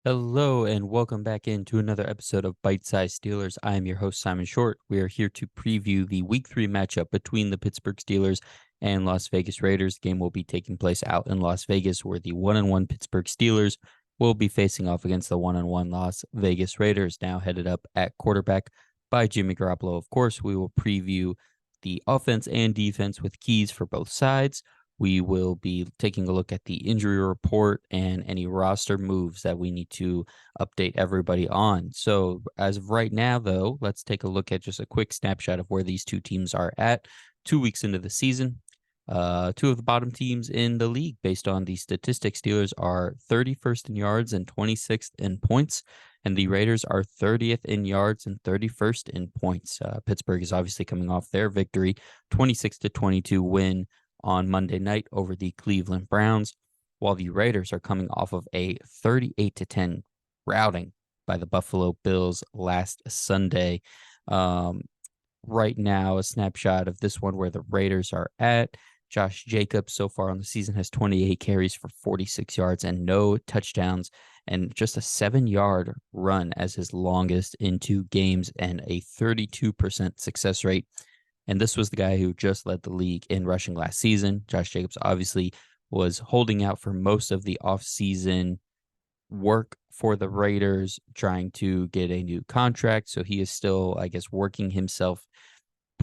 Hello and welcome back into another episode of Bite Size Steelers. I am your host, Simon Short. We are here to preview the Week 3 matchup between the Pittsburgh Steelers and Las Vegas Raiders. The game will be taking place out in Las Vegas, where the 1-1 Pittsburgh Steelers will be facing off against the 1-1 Las Vegas Raiders, now headed up at quarterback by Jimmy Garoppolo. Of course, we will preview the offense and defense with keys for both sides. We will be taking a look at the injury report and any roster moves that we need to update everybody on. So, as of right now, though, let's take a look at just a quick snapshot of where these two teams are at 2 weeks into the season. Two of the bottom teams in the league, based on the statistics, Steelers are 31st in yards and 26th in points, and the Raiders are 30th in yards and 31st in points. Pittsburgh is obviously coming off their victory, 26-22 win on Monday night over the Cleveland Browns, while the Raiders are coming off of a 38-10 routing by the Buffalo Bills last Sunday. Right now, a snapshot of this one where the Raiders are at. Josh Jacobs so far on the season has 28 carries for 46 yards and no touchdowns, and just a 7-yard run as his longest in 2 games and a 32% success rate. And this was the guy who just led the league in rushing last season. Josh Jacobs obviously was holding out for most of the offseason work for the Raiders, trying to get a new contract. So he is still, I guess, working himself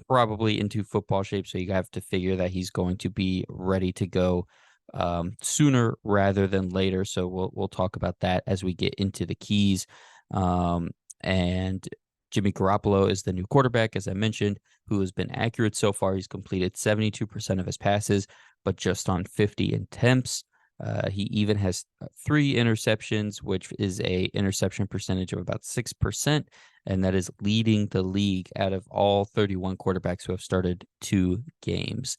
probably into football shape. So you have to figure that he's going to be ready to go sooner rather than later. So we'll talk about that as we get into the keys. And Jimmy Garoppolo is the new quarterback, as I mentioned, who has been accurate so far. He's completed 72% of his passes, but just on 50 attempts. He even has 3 interceptions, which is a interception percentage of about 6%, and that is leading the league out of all 31 quarterbacks who have started 2 games.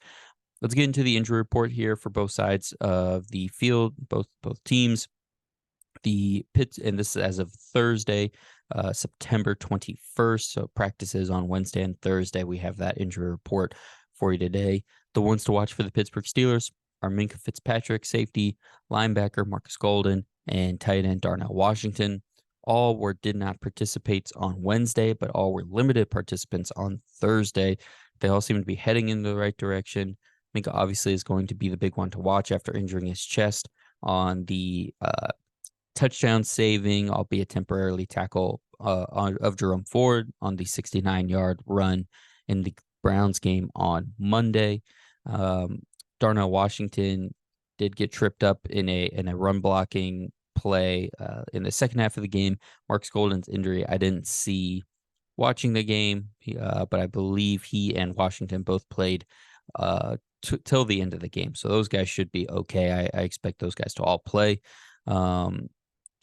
Let's get into the injury report here for both sides of the field, both teams. The Pitts, and this is as of Thursday, September 21st. So practices on Wednesday and Thursday. We have that injury report for you today. The ones to watch for the Pittsburgh Steelers are Minkah Fitzpatrick, safety, linebacker Marcus Golden, and tight end Darnell Washington. All did not participate on Wednesday, but all were limited participants on Thursday. They all seem to be heading in the right direction. Minkah obviously is going to be the big one to watch after injuring his chest on the touchdown saving, albeit temporarily, tackle of Jerome Ford on the 69-yard run in the Browns game on Monday. Darnell Washington did get tripped up in a run blocking play in the second half of the game. Marcus Golden's injury I didn't see watching the game, but I believe he and Washington both played till the end of the game. So those guys should be okay. I expect those guys to all play.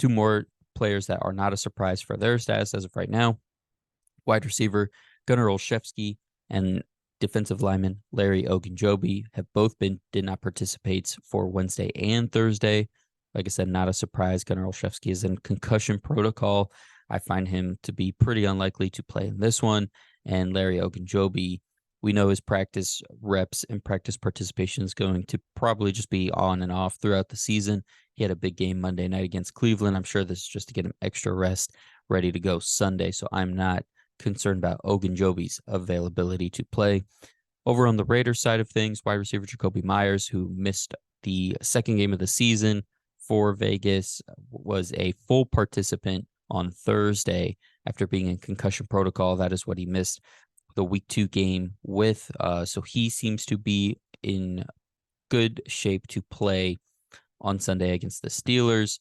2 more players that are not a surprise for their status as of right now. Wide receiver Gunnar Olszewski and defensive lineman Larry Ogunjobi have both did not participate for Wednesday and Thursday. Like I said, not a surprise. Gunnar Olszewski is in concussion protocol. I find him to be pretty unlikely to play in this one. And Larry Ogunjobi, we know his practice reps and practice participation is going to probably just be on and off throughout the season. He had a big game Monday night against Cleveland. I'm sure this is just to get him extra rest, ready to go Sunday. So I'm not concerned about Ogunjobi's availability to play. Over on the Raiders side of things, wide receiver Jacoby Myers, who missed the second game of the season for Vegas, was a full participant on Thursday after being in concussion protocol. That is what he missed the week 2 game with. So he seems to be in good shape to play on Sunday against the Steelers.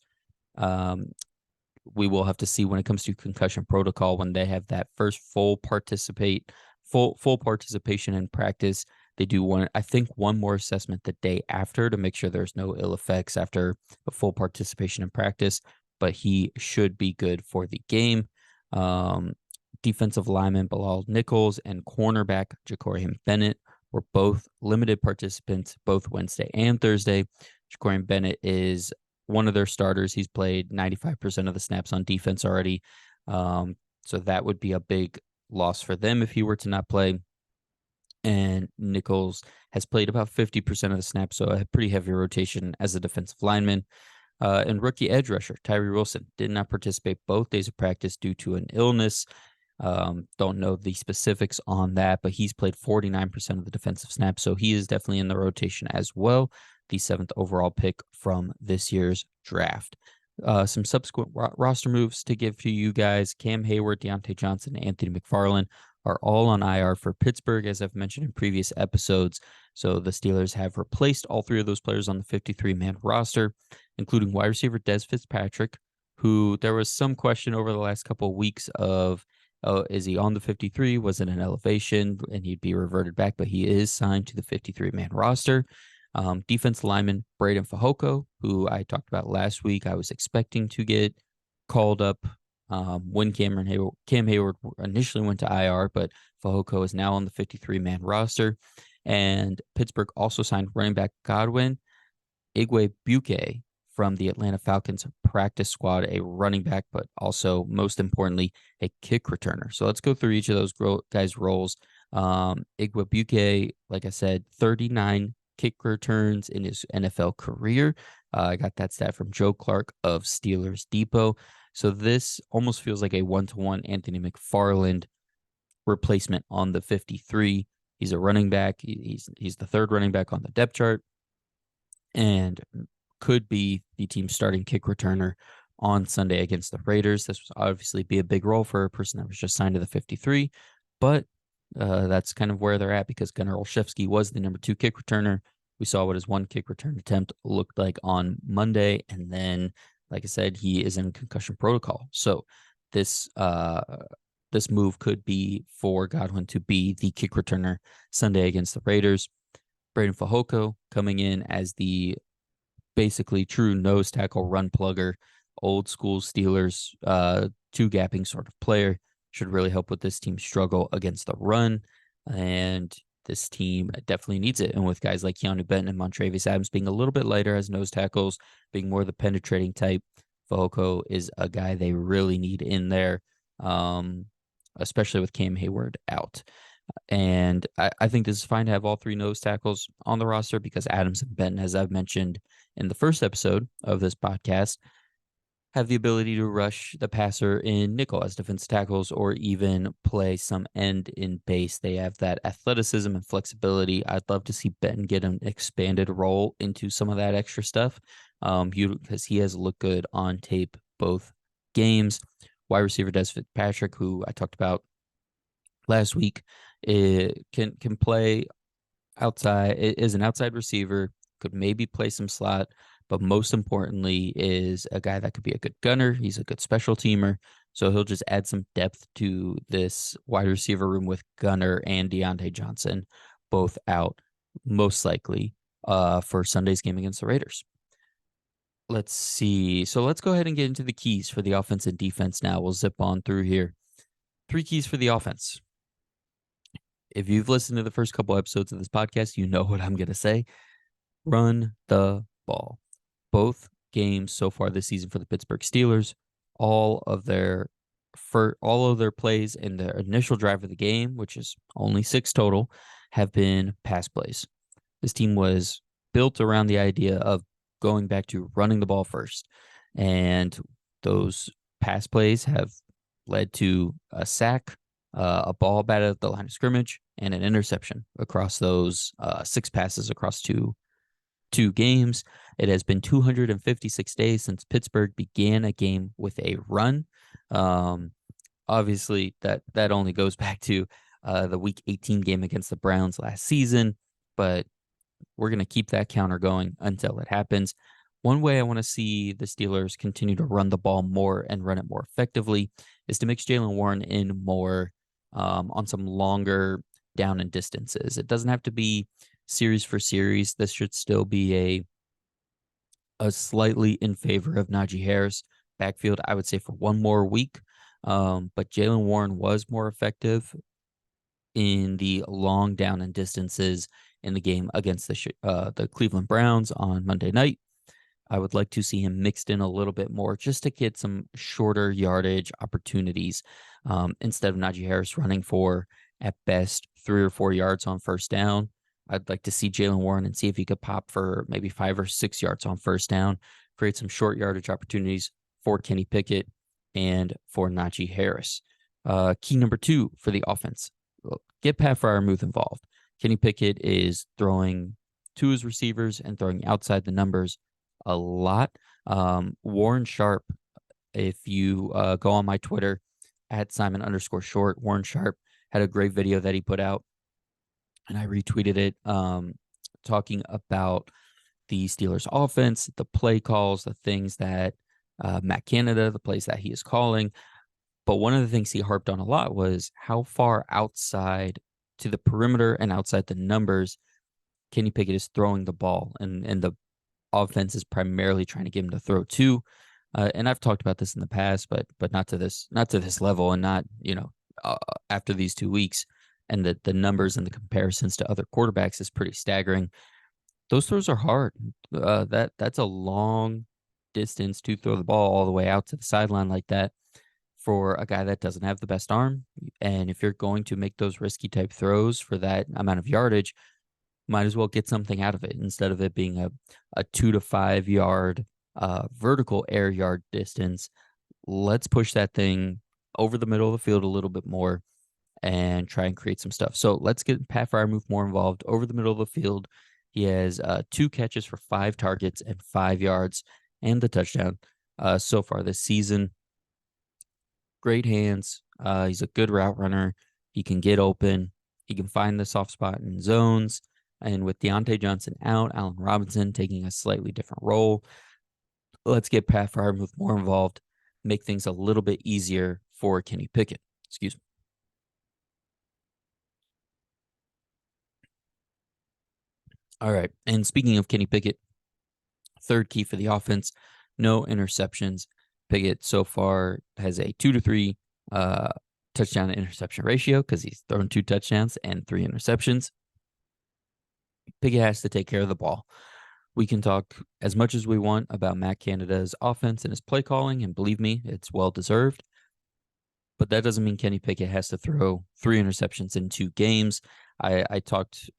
We will have to see when it comes to concussion protocol when they have that first full participation in practice. They do one more assessment the day after to make sure there's no ill effects after a full participation in practice, but he should be good for the game. Defensive lineman Bilal Nichols and cornerback Jacorian Bennett were both limited participants both Wednesday and Thursday. Jacorian Bennett is one of their starters. He's played 95% of the snaps on defense already. So that would be a big loss for them if he were to not play. And Nichols has played about 50% of the snaps, so a pretty heavy rotation as a defensive lineman. And rookie edge rusher Tyree Wilson did not participate both days of practice due to an illness. Don't know the specifics on that, but he's played 49% of the defensive snaps, so he is definitely in the rotation as well. The 7th overall pick from this year's draft. Some subsequent roster moves to give to you guys. Cam Hayward, Deontay Johnson, and Anthony McFarland are all on IR for Pittsburgh, as I've mentioned in previous episodes. So the Steelers have replaced all three of those players on the 53-man roster, including wide receiver Des Fitzpatrick, who there was some question over the last couple of weeks of, is he on the 53? Was it an elevation? And he'd be reverted back, but he is signed to the 53-man roster. Defense lineman Braden Fehoko, who I talked about last week, I was expecting to get called up when Cam Hayward initially went to IR, but Fehoko is now on the 53-man roster. And Pittsburgh also signed running back Godwin Igwebuike from the Atlanta Falcons practice squad, a running back, but also, most importantly, a kick returner. So let's go through each of those guys' roles. Igwebuike, like I said, 39 kick returns in his NFL career. I got that stat from Joe Clark of Steelers Depot. So this almost feels like a one-to-one Anthony McFarland replacement on the 53. He's a running back. He's the third running back on the depth chart and could be the team's starting kick returner on Sunday against the Raiders. This would obviously be a big role for a person that was just signed to the 53, but that's kind of where they're at because Gunnar Olszewski was the number 2 kick returner. We saw what his one kick return attempt looked like on Monday, and then, like I said, he is in concussion protocol. So this move could be for Godwin to be the kick returner Sunday against the Raiders. Braden Fehoko coming in as the basically true nose tackle run plugger, old school Steelers, 2-gapping sort of player. Should really help with this team's struggle against the run. And this team definitely needs it. And with guys like Keanu Benton and Montravius Adams being a little bit lighter as nose tackles, being more the penetrating type, Fehoko is a guy they really need in there, especially with Cam Hayward out. And I think this is fine to have all 3 nose tackles on the roster because Adams and Benton, as I've mentioned in the first episode of this podcast, have the ability to rush the passer in nickel as defensive tackles or even play some end in base. They have that athleticism and flexibility. I'd love to see Benton get an expanded role into some of that extra stuff because he has looked good on tape both games. Wide receiver Des Fitzpatrick, who I talked about last week, can play outside, is an outside receiver, could maybe play some slot, but most importantly is a guy that could be a good gunner. He's a good special teamer, so he'll just add some depth to this wide receiver room with Gunner and Deontay Johnson both out, most likely, for Sunday's game against the Raiders. Let's see. So let's go ahead and get into the keys for the offense and defense now. We'll zip on through here. 3 keys for the offense. If you've listened to the first couple episodes of this podcast, you know what I'm going to say. Run the ball. Both games so far this season for the Pittsburgh Steelers, all of their plays in the initial drive of the game, which is only 6 total, have been pass plays. This team was built around the idea of going back to running the ball first, and those pass plays have led to a sack, a ball batted at the line of scrimmage, and an interception across those 6 passes across two games. It has been 256 days since Pittsburgh began a game with a run. Obviously, that only goes back to the Week 18 game against the Browns last season, but we're going to keep that counter going until it happens. One way I want to see the Steelers continue to run the ball more and run it more effectively is to mix Jaylen Warren in more on some longer down and distances. It doesn't have to be series for series. This should still be a slightly in favor of Najee Harris backfield, I would say, for one more week. But Jaylen Warren was more effective in the long down and distances in the game against the Cleveland Browns on Monday night. I would like to see him mixed in a little bit more just to get some shorter yardage opportunities instead of Najee Harris running for, at best, 3 or 4 yards on first down. I'd like to see Jaylen Warren and see if he could pop for maybe 5 or 6 yards on first down create some short yardage opportunities for Kenny Pickett and for Najee Harris. Key number 2 for the offense, get Pat Freiermuth involved. Kenny Pickett is throwing to his receivers and throwing outside the numbers a lot. Warren Sharp, if you go on my Twitter at Simon_Short, Warren Sharp had a great video that he put out, and I retweeted it, talking about the Steelers offense, the play calls, the things that Matt Canada, the plays that he is calling. But one of the things he harped on a lot was how far outside to the perimeter and outside the numbers Kenny Pickett is throwing the ball, and the offense is primarily trying to get him to throw to. And I've talked about this in the past, but not to this level, and not after these 2 weeks. And the numbers and the comparisons to other quarterbacks is pretty staggering. Those throws are hard. That's a long distance to throw the ball all the way out to the sideline like that for a guy that doesn't have the best arm. And if you're going to make those risky type throws for that amount of yardage, might as well get something out of it instead of it being a 2 to 5 yard vertical air yard distance. Let's push that thing over the middle of the field a little bit more and try and create some stuff. So let's get Pat Freiermuth more involved over the middle of the field. He has 2 catches for 5 targets and 5 yards and the touchdown so far this season. Great hands. He's a good route runner. He can get open. He can find the soft spot in zones. And with Deontay Johnson out, Allen Robinson taking a slightly different role, let's get Pat Freiermuth more involved, make things a little bit easier for Kenny Pickett. Excuse me. All right. And speaking of Kenny Pickett, third key for the offense, no interceptions. Pickett so far has a 2 to 3 touchdown to interception ratio because he's thrown 2 touchdowns and 3 interceptions. Pickett has to take care of the ball. We can talk as much as we want about Matt Canada's offense and his play calling, and believe me, it's well deserved. But that doesn't mean Kenny Pickett has to throw 3 interceptions in 2 games. I talked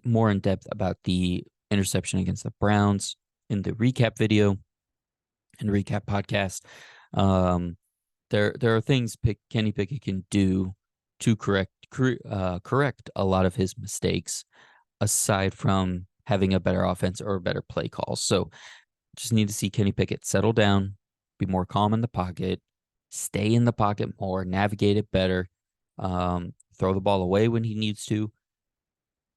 more in depth about the interception against the Browns in the recap video and recap podcast. There are things Kenny Pickett can do to correct a lot of his mistakes, aside from having a better offense or a better play call. So just need to see Kenny Pickett settle down, be more calm in the pocket, stay in the pocket more, navigate it better, throw the ball away when he needs to,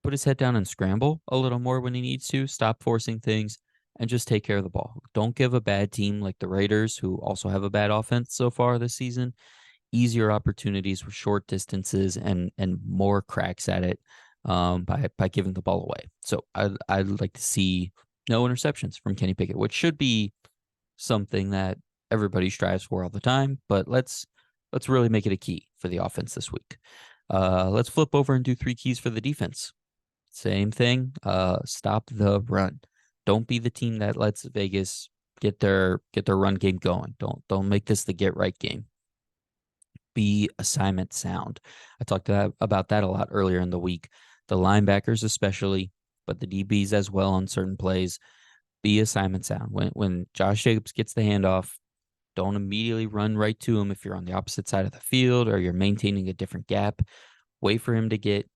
put his head down and scramble a little more when he needs to, stop forcing things, and just take care of the ball. Don't give a bad team like the Raiders, who also have a bad offense so far this season, easier opportunities with short distances and more cracks at it by giving the ball away. So I'd like to see no interceptions from Kenny Pickett, which should be something that everybody strives for all the time. But let's really make it a key for the offense this week. Let's flip over and do 3 keys for the defense. Same thing. Stop the run. Don't be the team that lets Vegas get their run game going. Don't make this the get right game. Be assignment sound. I talked about that a lot earlier in the week. The linebackers especially, but the DBs as well on certain plays. Be assignment sound. When Josh Jacobs gets the handoff, don't immediately run right to him if you're on the opposite side of the field or you're maintaining a different gap. Wait for him to get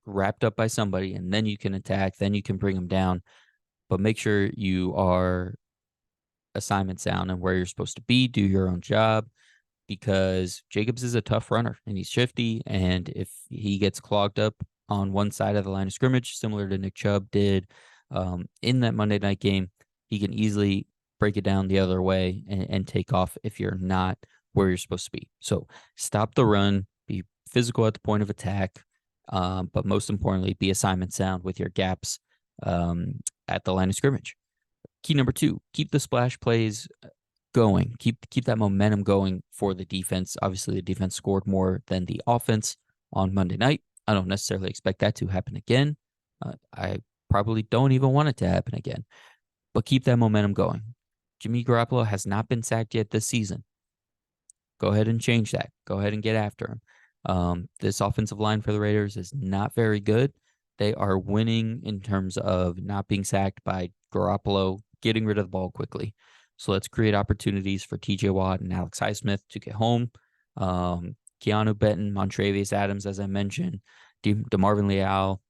wrapped up by somebody, and then you can attack. Then you can bring him down. But make sure you are assignment sound and where you're supposed to be. Do your own job, because Jacobs is a tough runner and he's shifty. And if he gets clogged up on one side of the line of scrimmage, similar to Nick Chubb did in that Monday night game, he can easily break it down the other way and take off if you're not where you're supposed to be. So stop the run, be physical at the point of attack, but most importantly, be assignment sound with your gaps at the line of scrimmage. Key number 2, keep the splash plays going. Keep that momentum going for the defense. Obviously, the defense scored more than the offense on Monday night. I don't necessarily expect that to happen again. I probably don't even want it to happen again. But keep that momentum going. Jimmy Garoppolo has not been sacked yet this season. Go ahead and change that. Go ahead and get after him. This offensive line for the Raiders is not very good. They are winning in terms of not being sacked by Garoppolo getting rid of the ball quickly. So let's create opportunities for TJ Watt and Alex Highsmith to get home. Keanu Benton, Montravius Adams, as I mentioned, DeMarvin Leal.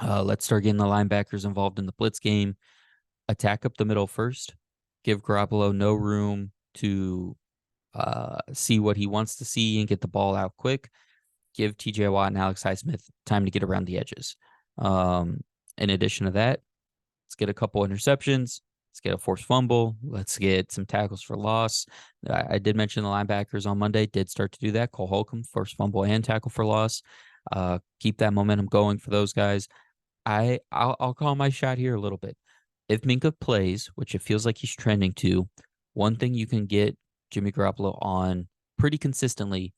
Let's start getting the linebackers involved in the blitz game. Attack up the middle first. Give Garoppolo no room to see what he wants to see and get the ball out quick. Give TJ Watt and Alex Highsmith time to get around the edges. In addition to that, let's get a couple interceptions. Let's get a forced fumble. Let's get some tackles for loss. I did mention the linebackers on Monday did start to do that. Cole Holcomb, forced fumble and tackle for loss. Keep that momentum going for those guys. I'll call my shot here a little bit. If Minkah plays, which it feels like he's trending to, one thing you can get Jimmy Garoppolo on pretty consistently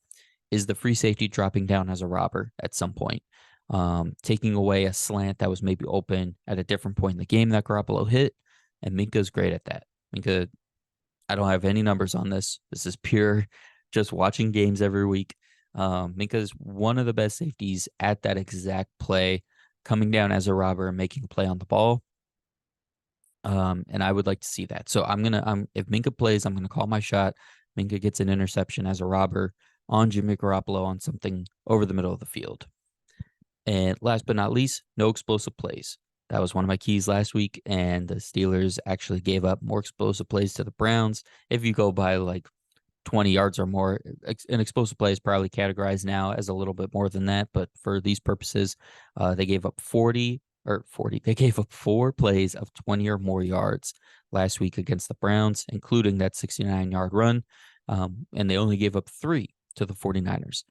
is the free safety dropping down as a robber at some point. Taking away a slant that was maybe open at a different point in the game that Garoppolo hit, and Minkah's great at that. Minkah, I don't have any numbers on this. This is pure just watching games every week. Minkah's one of the best safeties at that exact play, coming down as a robber and making a play on the ball. And I would like to see that. So if Minkah plays, I'm gonna call my shot. Minkah gets an interception as a robber on Jimmy Garoppolo on something over the middle of the field. And last but not least, no explosive plays. That was one of my keys last week, and the Steelers actually gave up more explosive plays to the Browns. If you go by like 20 yards or more, an explosive play is probably categorized now as a little bit more than that, but for these purposes, they gave up 40. They gave up 4 plays of 20 or more yards last week against the Browns, including that 69-yard run, and they only gave up 3 to the 49ers.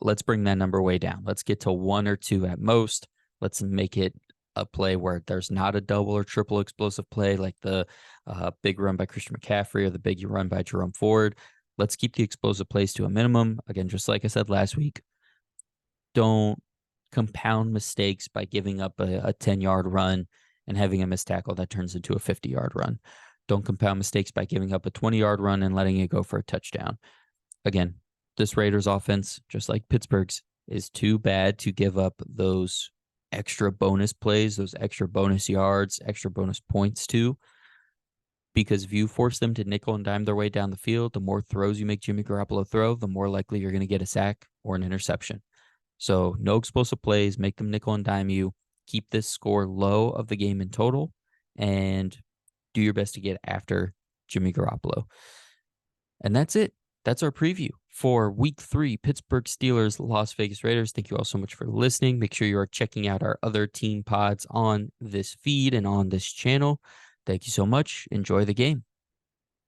Let's bring that number way down. Let's get to 1 or 2 at most. Let's make it a play where there's not a double or triple explosive play like the big run by Christian McCaffrey or the big run by Jerome Ford. Let's keep the explosive plays to a minimum. Again, just like I said last week, don't compound mistakes by giving up a 10-yard run and having a missed tackle that turns into a 50-yard run. Don't compound mistakes by giving up a 20-yard run and letting it go for a touchdown. Again, this Raiders offense, just like Pittsburgh's, is too bad to give up those extra bonus plays, those extra bonus yards, extra bonus points to, because if you force them to nickel and dime their way down the field, the more throws you make Jimmy Garoppolo throw, the more likely you're going to get a sack or an interception. So no explosive plays, make them nickel and dime you, keep this score low of the game in total, and do your best to get after Jimmy Garoppolo. And that's it. That's our preview for Week 3, Pittsburgh Steelers, Las Vegas Raiders. Thank you all so much for listening. Make sure you are checking out our other team pods on this feed and on this channel. Thank you so much. Enjoy the game.